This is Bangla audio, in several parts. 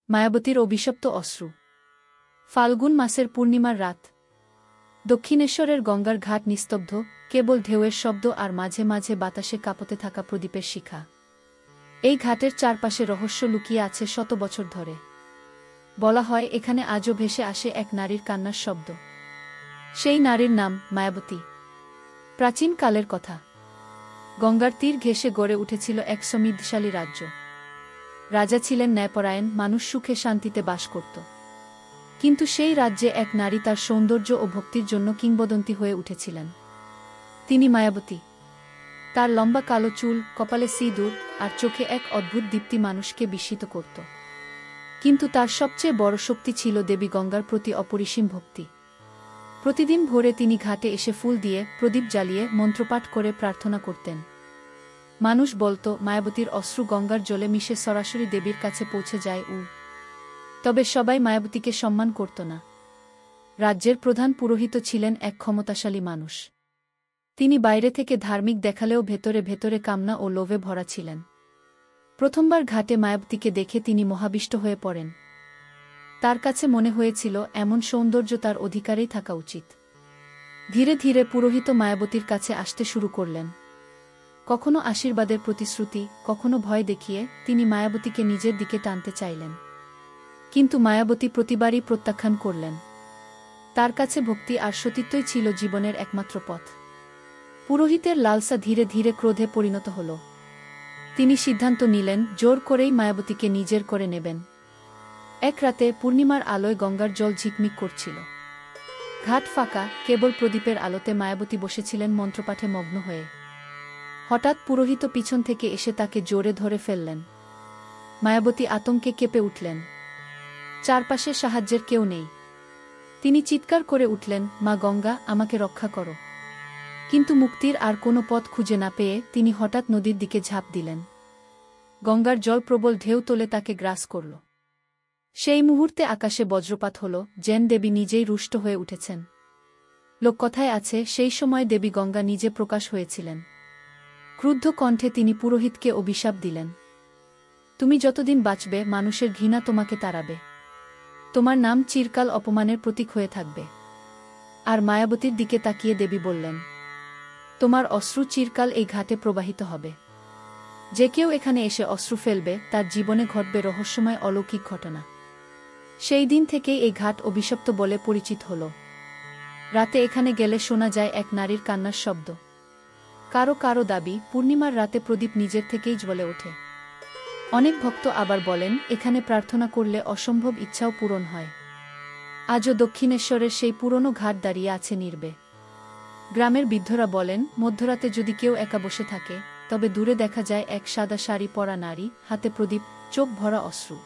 মায়াবতীর অভিশপ্ত অশ্রু। ফাল্গুন মাসের পূর্ণিমার রাত। দক্ষিণেশ্বরের গঙ্গার ঘাট নিস্তব্ধ, কেবল ঢেউয়ের শব্দ আর মাঝে মাঝে বাতাসে কাঁপতে থাকা প্রদীপের শিখা। এই ঘাটের চারপাশে রহস্য লুকিয়ে আছে শত বছর ধরে। বলা হয় এখানে আজও ভেসে আসে এক নারীর কান্নার শব্দ। সেই নারীর নাম মায়াবতী। প্রাচীন কালের কথা। গঙ্গার তীর ঘেঁষে গড়ে উঠেছিল এক সমৃদ্ধশালী রাজ্য। রাজা ছিলেন ন্যায়পরায়ণ, মানুষ সুখে শান্তিতে বাস করত। কিন্তু সেই রাজ্যে এক নারী তার সৌন্দর্য ও ভক্তির জন্য কিংবদন্তি হয়ে উঠেছিলেন। তিনি মায়াবতী। তার লম্বা কালো চুল, কপালে সিঁদুর আর চোখে এক অদ্ভুত দীপ্তি মানুষকে বিস্মিত করত। কিন্তু তার সবচেয়ে বড় শক্তি ছিল দেবী গঙ্গার প্রতি অপরিসীম ভক্তি। প্রতিদিন ভোরে তিনি ঘাটে এসে ফুল দিয়ে, প্রদীপ জ্বালিয়ে, মন্ত্রপাঠ করে প্রার্থনা করতেন। মানুষ বলত মায়াবতীর অশ্রু গঙ্গার জলে মিশে সরাসরি দেবীর কাছে পৌঁছে যায়। তবে সবাই মায়াবতীকে সম্মান করত না। রাজ্যের প্রধান পুরোহিত ছিলেন এক ক্ষমতাশালী মানুষ। তিনি বাইরে থেকে ধার্মিক দেখালেও ভেতরে ভেতরে কামনা ও লোভে ভরা ছিলেন। প্রথমবার ঘাটে মায়াবতীকে দেখে তিনি মোহাবিষ্ট হয়ে পড়েন। তার কাছে মনে হয়েছিল এমন সৌন্দর্য তার অধিকারেই থাকা উচিত। ধীরে ধীরে পুরোহিত মায়াবতীর কাছে আসতে শুরু করলেন। কখনো আশীর্বাদের প্রতিশ্রুতি, কখনো ভয় দেখিয়ে তিনি মায়াবতীকে নিজের দিকে টানতে চাইলেন। কিন্তু মায়াবতী প্রতিবারই প্রত্যাখ্যান করলেন। তার কাছে ভক্তি আর সতীত্বই ছিল জীবনের একমাত্র পথ। পুরোহিতের লালসা ধীরে ধীরে ক্রোধে পরিণত হল। তিনি সিদ্ধান্ত নিলেন জোর করেই মায়াবতীকে নিজের করে নেবেন। এক রাতে পূর্ণিমার আলোয় গঙ্গার জল ঝিকমিক করছিল। ঘাট ফাঁকা, কেবল প্রদীপের আলোতে মায়াবতী বসেছিলেন মন্ত্রপাঠে মগ্ন হয়ে। হঠাৎ পুরোহিত পিছন থেকে এসে তাকে জোরে ধরে ফেললেন। মায়াবতী আতঙ্কে কেঁপে উঠলেন। চারপাশে সাহায্যের কেউ নেই। তিনি চিৎকার করে উঠলেন, মা গঙ্গা, আমাকে রক্ষা করো। কিন্তু মুক্তির আর কোনো পথ খুঁজে না পেয়ে তিনি হঠাৎ নদীর দিকে ঝাঁপ দিলেন। গঙ্গার জল প্রবল ঢেউ তোলে তাকে গ্রাস করল। সেই মুহূর্তে আকাশে বজ্রপাত হল, যেন দেবী নিজেই রুষ্ট হয়ে উঠেছেন। লোককথায় আছে সেই সময় দেবী গঙ্গা নিজে প্রকাশ হয়েছিলেন। ক্রুদ্ধ কণ্ঠে তিনি পুরোহিতকে অভিশাপ দিলেন, তুমি যতদিন বাঁচবে মানুষের ঘৃণা তোমাকে তাড়াবে। তোমার নাম চিরকাল অপমানের প্রতীক হয়ে থাকবে। আর মায়াবতীর দিকে তাকিয়ে দেবী বললেন, তোমার অশ্রু চিরকাল এই ঘাটে প্রবাহিত হবে। যে কেউ এখানে এসে অশ্রু ফেলবে তার জীবনে ঘটবে রহস্যময় অলৌকিক ঘটনা। সেই দিন থেকেই এই ঘাট অভিশপ্ত বলে পরিচিত হল। রাতে এখানে গেলে শোনা যায় এক নারীর কান্নার শব্দ। কারো কারো দাবি পূর্ণিমার রাতে প্রদীপ নিজের থেকেই জ্বলে ওঠে। অনেক ভক্ত আবার বলেন এখানে প্রার্থনা করলে অসম্ভব ইচ্ছাও পূরণ হয়। আজও দক্ষিণেশ্বরের সেই পুরনো ঘাট দাঁড়িয়ে আছে নীরবে। গ্রামের বৃদ্ধরা বলেন মধ্যরাতে যদি কেউ একা বসে থাকে তবে দূরে দেখা যায় এক সাদা শাড়ি পরা নারী, হাতে প্রদীপ, চোখ ভরা অশ্রু।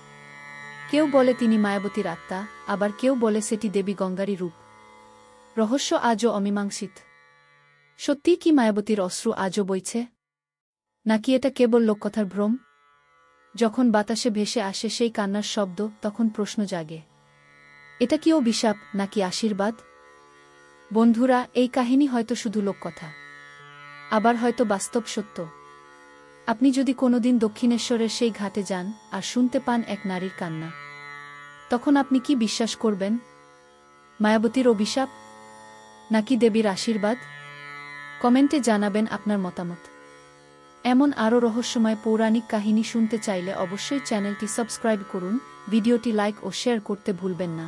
কেউ বলে তিনি মায়াবতীর আত্মা, আবার কেউ বলে সেটি দেবী গঙ্গারই রূপ। রহস্য আজও অমীমাংসিত। সত্যিই কি মায়াবতীর অশ্রু আজও বইছে, নাকি এটা কেবল লোককথার ভ্রম? যখন বাতাসে ভেসে আসে সেই কান্নার শব্দ, তখন প্রশ্ন জাগে, এটা কি অভিশাপ নাকি আশীর্বাদ? বন্ধুরা, এই কাহিনী হয়তো শুধু লোককথা, আবার হয়তো বাস্তব সত্য। আপনি যদি কোনোদিন দক্ষিণেশ্বরের সেই ঘাটে যান আর শুনতে পান এক নারীর কান্না, তখন আপনি কি বিশ্বাস করবেন? মায়াবতীর অভিশাপ নাকি দেবীর আশীর্বাদ? কমেন্টে জানাবেন আপনার মতামত। এমন আরও রহস্যময় পৌরাণিক কাহিনী শুনতে চাইলে অবশ্যই চ্যানেলটি সাবস্ক্রাইব করুন, ভিডিওটি লাইক ও শেয়ার করতে ভুলবেন না।